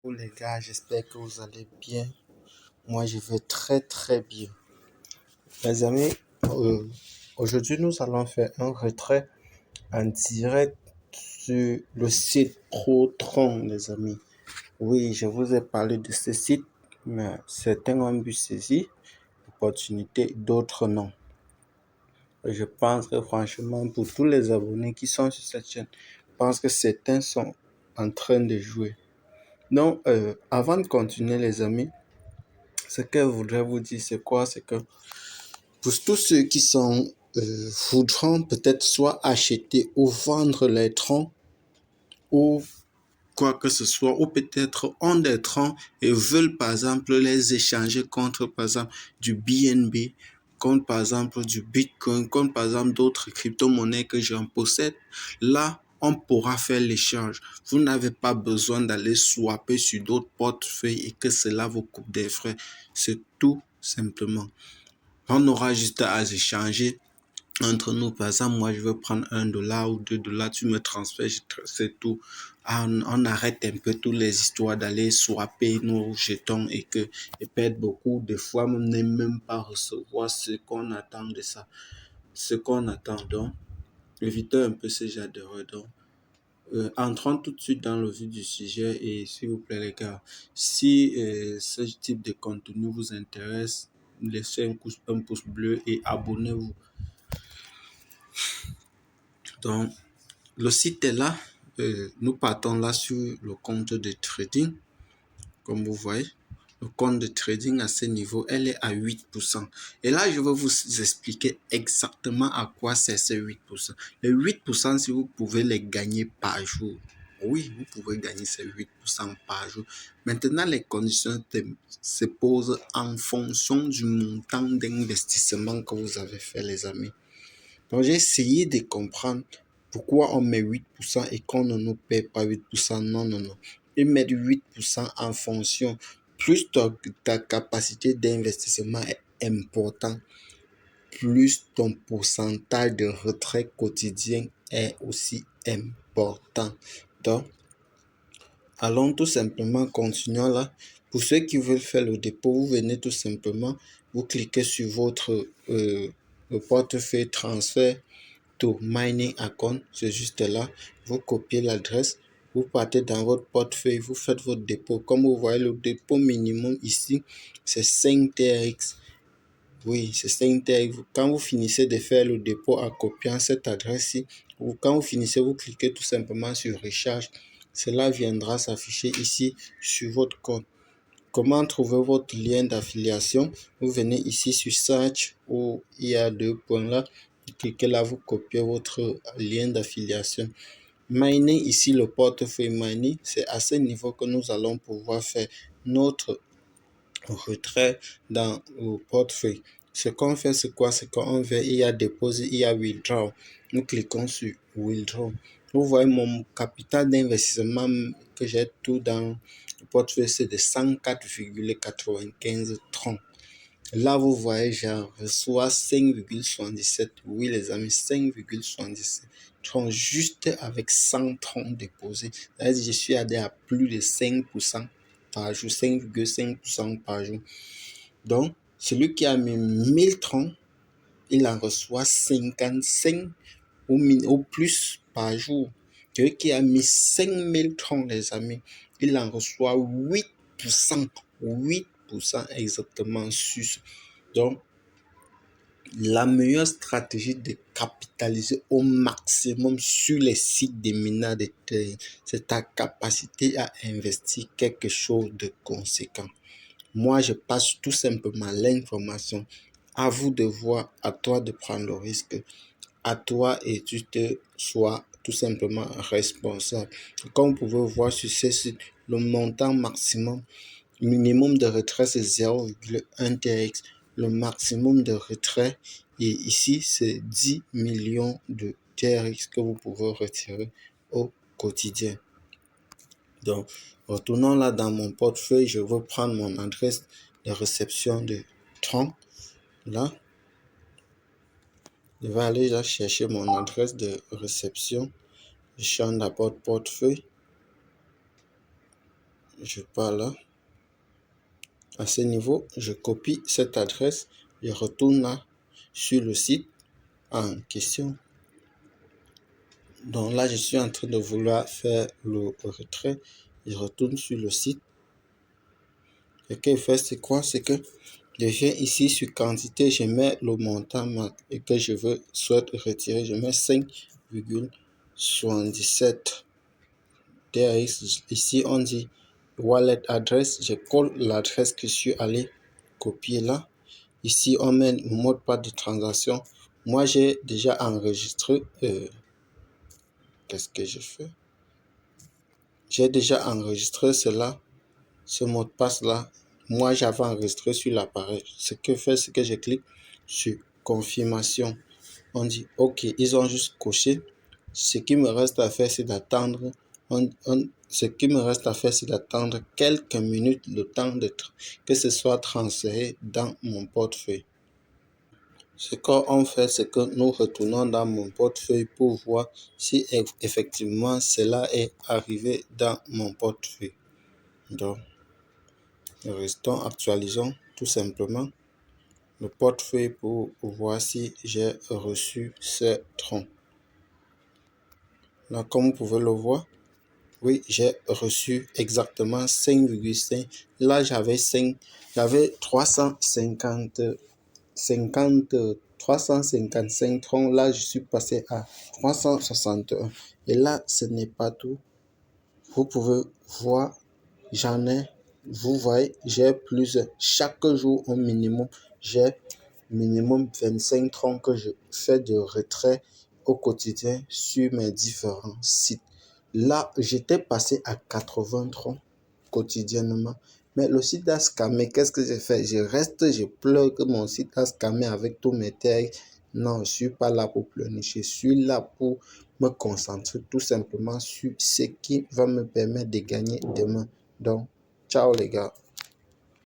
Bonjour les gars, j'espère que vous allez bien. Moi, je vais très très bien. Les amis, euh, aujourd'hui, nous allons faire un retrait en direct sur le site Protron, les amis. Oui, je vous ai parlé de ce site, mais certains ont vu saisir l'opportunité, d'autres non. Et je pense que franchement, pour tous les abonnés qui sont sur cette chaîne, je pense que certains sont en train de jouer. Donc, avant de continuer, les amis, ce que je voudrais vous dire, c'est quoi? C'est que pour tous ceux qui voudront peut-être soit acheter ou vendre les troncs ou quoi que ce soit, ou peut-être ont des troncs et veulent par exemple les échanger contre par exemple du BNB, contre par exemple du Bitcoin, contre par exemple d'autres crypto-monnaies que j'en possède, là, on pourra faire l'échange. Vous n'avez pas besoin d'aller swapper sur d'autres portefeuilles et que cela vous coupe des frais. C'est tout simplement. On aura juste à échanger entre nous. Par exemple, moi, je veux prendre $1 ou $2, tu me transfères, c'est tout. On arrête un peu toutes les histoires d'aller swapper nos jetons et perdre beaucoup. Des fois, on n'est même pas recevoir ce qu'on attend de ça. Ce qu'on attend. Donc, évitez un peu ce genre d'erreur. Donc, entrons tout de suite dans le vif du sujet et s'il vous plaît les gars, si ce type de contenu vous intéresse, laissez un pouce bleu et abonnez-vous. Donc, le site est là. Nous partons là sur le compte de trading. Comme vous voyez, le compte de trading à ce niveau, elle est à 8%. Et là, je vais vous expliquer exactement à quoi c'est ces 8%. Les 8%, si vous pouvez les gagner par jour. Oui, vous pouvez gagner ces 8% par jour. Maintenant, les conditions se posent en fonction du montant d'investissement que vous avez fait, les amis. Donc, j'ai essayé de comprendre pourquoi on met 8% et qu'on ne nous paie pas 8%. Non, non, non. Ils mettent 8% en fonction. Plus ta capacité d'investissement est importante, plus ton pourcentage de retrait quotidien est aussi important. Donc, allons tout simplement continuer là. Pour ceux qui veulent faire le dépôt, vous venez tout simplement, vous cliquez sur votre le portefeuille transfert to mining account, c'est juste là. Vous copiez l'adresse, vous partez dans votre portefeuille, vous faites votre dépôt. Comme vous voyez, le dépôt minimum ici, c'est 5 TRX. Oui, c'est 5 TRX. Quand vous finissez de faire le dépôt en copiant cette adresse-ci, ou quand vous finissez, vous cliquez tout simplement sur Recharge. Cela viendra s'afficher ici sur votre compte. Comment trouver votre lien d'affiliation? Vous venez ici sur Search où il y a deux points là. Cliquez là, vous copiez votre lien d'affiliation. Mining ici, le portefeuille mining, c'est à ce niveau que nous allons pouvoir faire notre retrait dans le portefeuille. Ce qu'on fait, c'est quoi? C'est qu'on veut, il y a deposit, il y a withdraw. Nous cliquons sur withdraw. Vous voyez mon capital d'investissement que j'ai tout dans le portefeuille, c'est de 104,95 troncs. Là, vous voyez, j'en reçois 5,77. Oui, les amis, 5,77 troncs juste avec 100 troncs déposés. C'est-à-dire, je suis allé à plus de 5% par jour, 5,5% par jour. Donc, celui qui a mis 1000 troncs, il en reçoit 55 ou plus par jour. Celui qui a mis 5000 troncs, les amis, il en reçoit 8%. 8% exactement sur. Donc, la meilleure stratégie de capitaliser au maximum sur les sites des mineurs de terre, c'est ta capacité à investir quelque chose de conséquent. Moi, je passe tout simplement l'information. À vous de voir, à toi de prendre le risque. À toi et tu te sois tout simplement responsable. Comme vous pouvez voir sur ce site, le montant minimum de retrait, c'est 0,1 TX. Le maximum de retrait, et ici, c'est 10 millions de TRX que vous pouvez retirer au quotidien. Donc, retournons là dans mon portefeuille. Je veux prendre mon adresse de réception de Tron. Là, je vais aller là chercher mon adresse de réception. Je change d'abord portefeuille. Je pars là. À ce niveau, je copie cette adresse, je retourne là sur le site en question. Donc là, je suis en train de vouloir faire le retrait. Je retourne sur le site. Ce qu'il fait, c'est quoi? C'est que je viens ici sur quantité, je mets le montant et que je souhaite retirer. Je mets 5,77 DAX. Ici, on dit wallet address. Je colle l'adresse que je suis allé copier là. Ici, on met le mot de passe de transaction. Moi, j'ai déjà enregistré. Qu'est-ce que je fais? J'ai déjà enregistré cela, ce mot de passe là. Moi, j'avais enregistré sur l'appareil. Ce que fait, c'est que je clique sur confirmation. On dit OK, ils ont juste coché. Ce qui me reste à faire, c'est d'attendre. Ce qui me reste à faire, c'est d'attendre quelques minutes, le temps que ce soit transféré dans mon portefeuille. Ce qu'on fait, c'est que nous retournons dans mon portefeuille pour voir si effectivement cela est arrivé dans mon portefeuille. Donc, actualisons tout simplement le portefeuille pour voir si j'ai reçu ces troncs. Là, comme vous pouvez le voir, oui, j'ai reçu exactement 5,5. Là, j'avais 355 troncs. Là, je suis passé à 361. Et là, ce n'est pas tout. Vous pouvez voir, vous voyez, j'ai plusieurs. Chaque jour, au minimum, j'ai minimum 25 troncs que je fais de retrait au quotidien sur mes différents sites. Là, j'étais passé à 80 troncs quotidiennement. Mais le site a scammé. Qu'est-ce que j'ai fait? Je pleure que mon site a scammé avec tous mes tags. Non, je ne suis pas là pour pleurer. Je suis là pour me concentrer tout simplement sur ce qui va me permettre de gagner demain. Donc, ciao les gars.